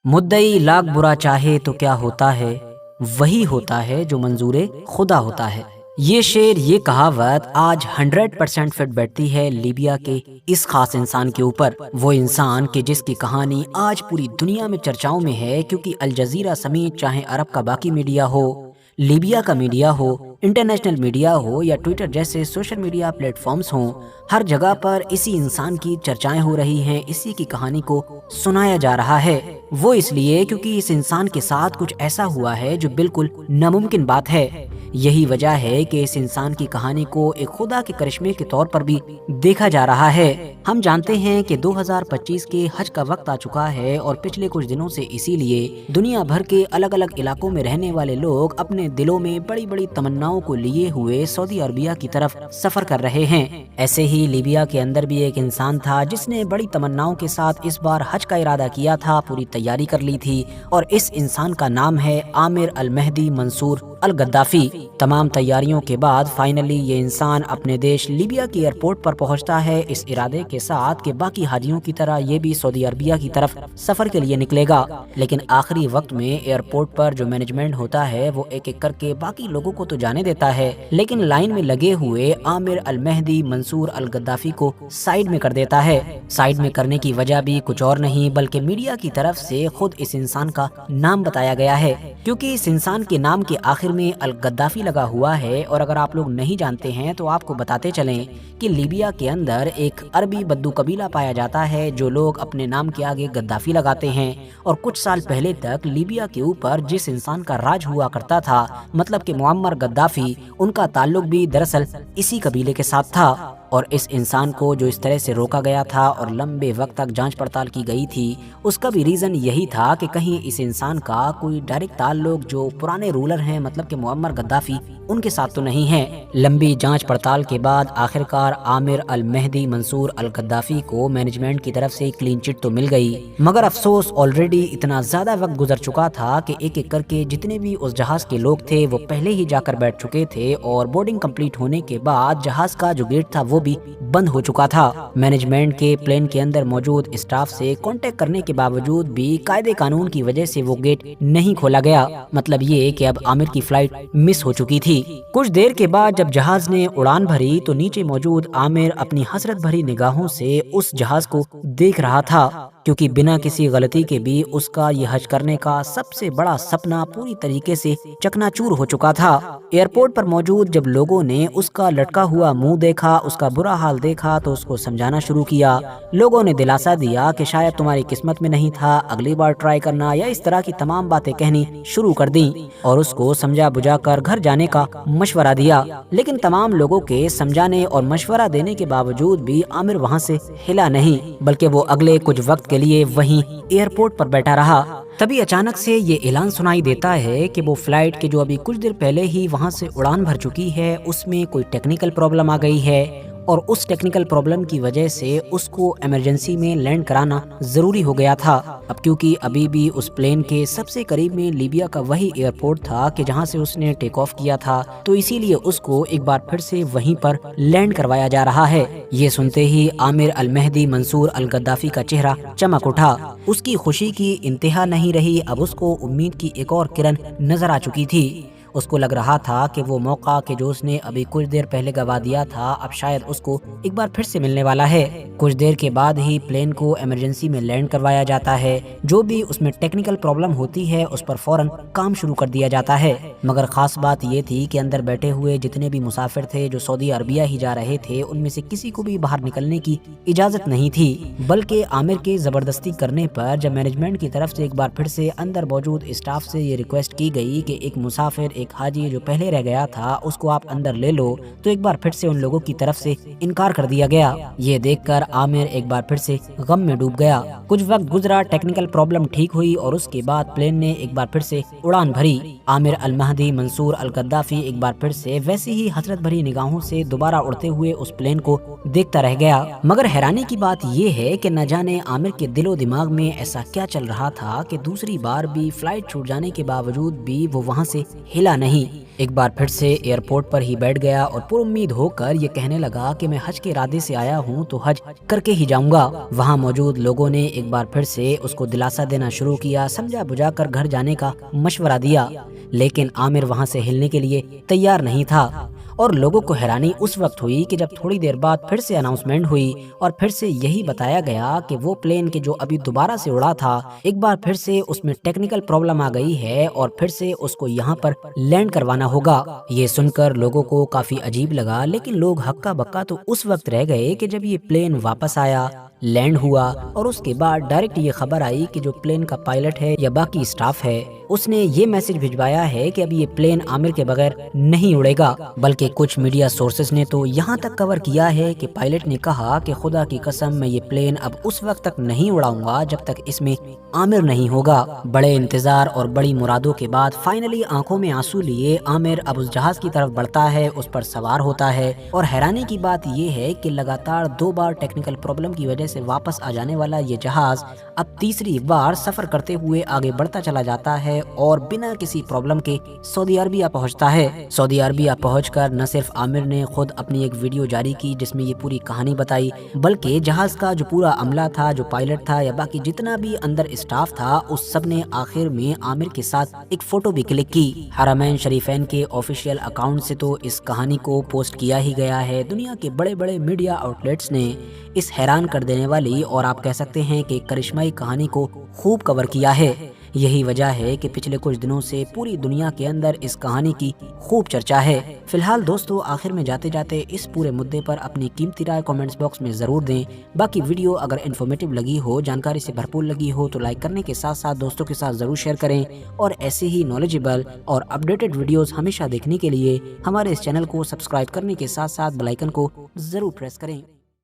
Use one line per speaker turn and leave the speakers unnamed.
मुद्दई लाख बुरा चाहे तो क्या होता है, वही होता है जो मंजूर खुदा होता है। ये शेर, ये कहावत आज 100% फिट बैठती है लीबिया के इस खास इंसान के ऊपर। वो इंसान कि जिसकी कहानी आज पूरी दुनिया में चर्चाओं में है, क्योंकि अल जजीरा समेत चाहे अरब का बाकी मीडिया हो, लीबिया का मीडिया हो, इंटरनेशनल मीडिया हो या ट्विटर जैसे सोशल मीडिया प्लेटफॉर्म्स हों, हर जगह पर इसी इंसान की चर्चाएं हो रही हैं, इसी की कहानी को सुनाया जा रहा है। वो इसलिए क्योंकि इस इंसान के साथ कुछ ऐसा हुआ है जो बिल्कुल नामुमकिन बात है। यही वजह है कि इस इंसान की कहानी को एक खुदा के करिश्मे के तौर पर भी देखा जा रहा है। हम जानते हैं कि 2025 के हज का वक्त आ चुका है और पिछले कुछ दिनों से इसीलिए दुनिया भर के अलग अलग इलाकों में रहने वाले लोग अपने दिलों में बड़ी बड़ी तमन्नाओं को लिए हुए सऊदी अरबिया की तरफ सफर कर रहे हैं। ऐसे ही लीबिया के अंदर भी एक इंसान था जिसने बड़ी तमन्नाओं के साथ इस बार हज का इरादा किया था, पूरी तैयारी कर ली थी, और इस इंसान का नाम है आमिर अल मेहदी मंसूर अल गद्दाफी। तमाम तैयारियों के बाद फाइनली ये इंसान अपने देश लीबिया के एयरपोर्ट पर पहुंचता है, इस इरादे के साथ कि बाकी हाजियों की तरह ये भी सऊदी अरबिया की तरफ सफर के लिए निकलेगा। लेकिन आखिरी वक्त में एयरपोर्ट पर जो मैनेजमेंट होता है वो एक एक करके बाकी लोगों को तो जाने देता है, लेकिन लाइन में लगे हुए आमिर अल मेहदी मंसूर अल गद्दाफी को साइड में कर देता है। साइड में करने की वजह भी कुछ और नहीं बल्कि मीडिया की तरफ से खुद इस इंसान का नाम बताया गया है, क्योंकि इस इंसान के नाम के आखिर में अल गद्दाफी लगा हुआ है। और अगर आप लोग नहीं जानते हैं तो आपको बताते चलें कि लीबिया के अंदर एक अरबी बद्दू कबीला पाया जाता है जो लोग अपने नाम के आगे गद्दाफी लगाते हैं। और कुछ साल पहले तक लीबिया के ऊपर जिस इंसान का राज हुआ करता था, मतलब कि मुअम्मर गद्दाफी, उनका ताल्लुक भी दरअसल इसी कबीले के साथ था। और इस इंसान को जो इस तरह से रोका गया था और लंबे वक्त तक जांच पड़ताल की गई थी, उसका भी रीज़न यही था कि कहीं इस इंसान का कोई डायरेक्ट ताल्लुक जो पुराने रूलर हैं, मतलब कि मुअम्मर गद्दाफी, उनके साथ तो नहीं है। लंबी जांच पड़ताल के बाद आखिरकार आमिर अल मेहदी मंसूर अल गद्दाफी को मैनेजमेंट की तरफ से क्लीन चिट तो मिल गई, मगर अफसोस ऑलरेडी इतना ज्यादा वक्त गुजर चुका था कि एक एक करके जितने भी उस जहाज के लोग थे वो पहले ही जाकर बैठ चुके थे, और बोर्डिंग कंप्लीट होने के बाद जहाज का जो गेट था वो भी बंद हो चुका था। मैनेजमेंट के प्लेन के अंदर मौजूद स्टाफ से कांटेक्ट करने के बावजूद भी कायदे कानून की वजह से वो गेट नहीं खोला गया। मतलब ये कि अब आमिर की फ्लाइट मिस हो चुकी थी। कुछ देर के बाद जब जहाज ने उड़ान भरी तो नीचे मौजूद आमिर अपनी हसरत भरी निगाहों से उस जहाज को देख रहा था, क्योंकि बिना किसी गलती के भी उसका ये हज करने का सबसे बड़ा सपना पूरी तरीके से चकनाचूर हो चुका था। एयरपोर्ट पर मौजूद जब लोगों ने उसका लटका हुआ मुंह देखा, उसका बुरा हाल देखा, तो उसको समझाना शुरू किया। लोगों ने दिलासा दिया कि शायद तुम्हारी किस्मत में नहीं था, अगली बार ट्राई करना, या इस तरह की तमाम बातें कहनी शुरू कर दी और उसको समझा बुझाकर घर जाने का मशवरा दिया। लेकिन तमाम लोगों के समझाने और मशवरा देने के बावजूद भी आमिर वहाँ से हिला नहीं, बल्कि वो अगले कुछ वक्त के लिए वहीं एयरपोर्ट पर बैठा रहा। तभी अचानक से ये ऐलान सुनाई देता है कि वो फ्लाइट के जो अभी कुछ देर पहले ही वहां से उड़ान भर चुकी है, उसमें कोई टेक्निकल प्रॉब्लम आ गई है, और उस टेक्निकल प्रॉब्लम की वजह से उसको इमरजेंसी में लैंड कराना जरूरी हो गया था। अब क्योंकि अभी भी उस प्लेन के सबसे करीब में लीबिया का वही एयरपोर्ट था कि जहां से उसने टेक ऑफ किया था, तो इसीलिए उसको एक बार फिर से वहीं पर लैंड करवाया जा रहा है। ये सुनते ही आमिर अल मेहदी मंसूर अल गद्दाफी का चेहरा चमक उठा। उसकी खुशी की इंतहा नहीं रही। अब उसको उम्मीद की एक और किरण नजर आ चुकी थी। उसको लग रहा था कि वो मौका कि जो उसने अभी कुछ देर पहले गवा दिया था, अब शायद उसको एक बार फिर से मिलने वाला है। कुछ देर के बाद ही प्लेन को इमरजेंसी में लैंड करवाया जाता है। जो भी उसमें टेक्निकल प्रॉब्लम होती है उस पर फौरन काम शुरू कर दिया जाता है। मगर खास बात ये थी कि अंदर बैठे हुए जितने भी मुसाफिर थे जो सऊदी अरबिया ही जा रहे थे, उनमें से किसी को भी बाहर निकलने की इजाजत नहीं थी, बल्कि आमिर के जबरदस्ती करने पर जब मैनेजमेंट की तरफ से एक बार फिर से अंदर मौजूद स्टाफ से ये रिक्वेस्ट की गई कि एक मुसाफिर, एक हाजी जो पहले रह गया था, उसको आप अंदर ले लो, तो एक बार फिर से उन लोगों की तरफ से इनकार कर दिया गया। ये देखकर आमिर एक बार फिर से गम में डूब गया। कुछ वक्त गुजरा, टेक्निकल प्रॉब्लम ठीक हुई और उसके बाद प्लेन ने एक बार फिर से उड़ान भरी। आमिर अल मेहदी मंसूर अल गद्दाफी एक बार फिर से वैसी ही हसरत भरी निगाहों से दोबारा उड़ते हुए उस प्लेन को देखता रह गया। मगर हैरानी की बात यह है कि न जाने आमिर के दिलो दिमाग में ऐसा क्या चल रहा था कि दूसरी बार भी फ्लाइट छूट जाने के बावजूद भी वो वहाँ से हिला یا نہیں۔ ایک بار پھر سے ایئرپورٹ پر ہی بیٹھ گیا اور پر امید ہو کر یہ کہنے لگا کہ میں حج کے ارادے سے آیا ہوں تو حج کر کے ہی جاؤں گا۔ وہاں موجود لوگوں نے ایک بار پھر سے اس کو دلاسا دینا شروع کیا، سمجھا بجھا کر گھر جانے کا مشورہ دیا، لیکن عامر وہاں سے ہلنے کے لیے تیار نہیں تھا۔ اور لوگوں کو حیرانی اس وقت ہوئی کہ جب تھوڑی دیر بعد پھر سے اناؤنسمنٹ ہوئی اور پھر سے یہی بتایا گیا کہ وہ پلین کے جو ابھی دوبارہ سے اڑا تھا ایک بار پھر سے اس میں ٹیکنیکل پرابلم آ گئی ہے اور پھر سے اس کو یہاں پر لینڈ کروانا ہوگا۔ یہ سن کر لوگوں کو کافی عجیب لگا، لیکن لوگ ہکا بکا تو اس وقت رہ گئے کہ جب یہ پلین واپس آیا، لینڈ ہوا اور اس کے بعد ڈائریکٹ یہ خبر آئی کہ جو پلین کا پائلٹ ہے یا باقی اسٹاف ہے اس نے یہ میسج بھجوایا ہے کہ اب یہ پلین عامر کے بغیر نہیں اڑے گا، بلکہ کچھ میڈیا سورسز نے تو یہاں تک کور کیا ہے کہ پائلٹ نے کہا کہ خدا کی قسم میں یہ پلین اب اس وقت تک نہیں اڑاؤں گا جب تک اس میں عامر نہیں ہوگا۔ بڑے انتظار اور بڑی مرادوں کے بعد فائنلی آنکھوں میں آنسو لیے عامر اب اس جہاز کی طرف بڑھتا ہے، اس پر سوار ہوتا ہے اور حیرانی کی بات یہ ہے کہ لگاتار 2 بار ٹیکنیکل پرابلم کی وجہ سے واپس آ جانے والا یہ جہاز اب تیسری بار سفر کرتے ہوئے آگے بڑھتا چلا جاتا ہے اور بنا کسی پرابلم کے سعودی عربیہ پہنچتا ہے۔ سعودی عربیہ پہنچ کر نہ صرف عامر نے خود اپنی ایک ویڈیو جاری کی جس میں یہ پوری کہانی بتائی، بلکہ جہاز کا جو پورا عملہ تھا، جو پائلٹ تھا یا باقی جتنا بھی اندر اسٹاف تھا، اس سب نے آخر میں عامر کے ساتھ ایک فوٹو بھی کلک کی۔ حرمین شریفین کے آفیشیل اکاؤنٹ سے تو اس کہانی کو پوسٹ کیا ہی گیا ہے۔ دنیا کے بڑے بڑے میڈیا آؤٹ لیٹس نے اس حیران کر دینے والی اور آپ کہہ سکتے ہیں کہ کرشمائی کہانی کو خوب کور کیا ہے۔ یہی وجہ ہے کہ پچھلے کچھ دنوں سے پوری دنیا کے اندر اس کہانی کی خوب چرچا ہے۔ فی الحال دوستو، آخر میں جاتے جاتے اس پورے مدے پر اپنی قیمتی رائے کامنٹس باکس میں ضرور دیں۔ باقی ویڈیو اگر انفارمیٹیو لگی ہو، جانکاری سے بھرپور لگی ہو تو لائک کرنے کے ساتھ ساتھ دوستوں کے ساتھ ضرور شیئر کریں، اور ایسے ہی نالجیبل اور اپڈیٹڈ ویڈیوز ہمیشہ دیکھنے کے لیے ہمارے اس چینل کو سبسکرائب کرنے کے ساتھ ساتھ بیل آئیکن کو ضرور پریس کریں۔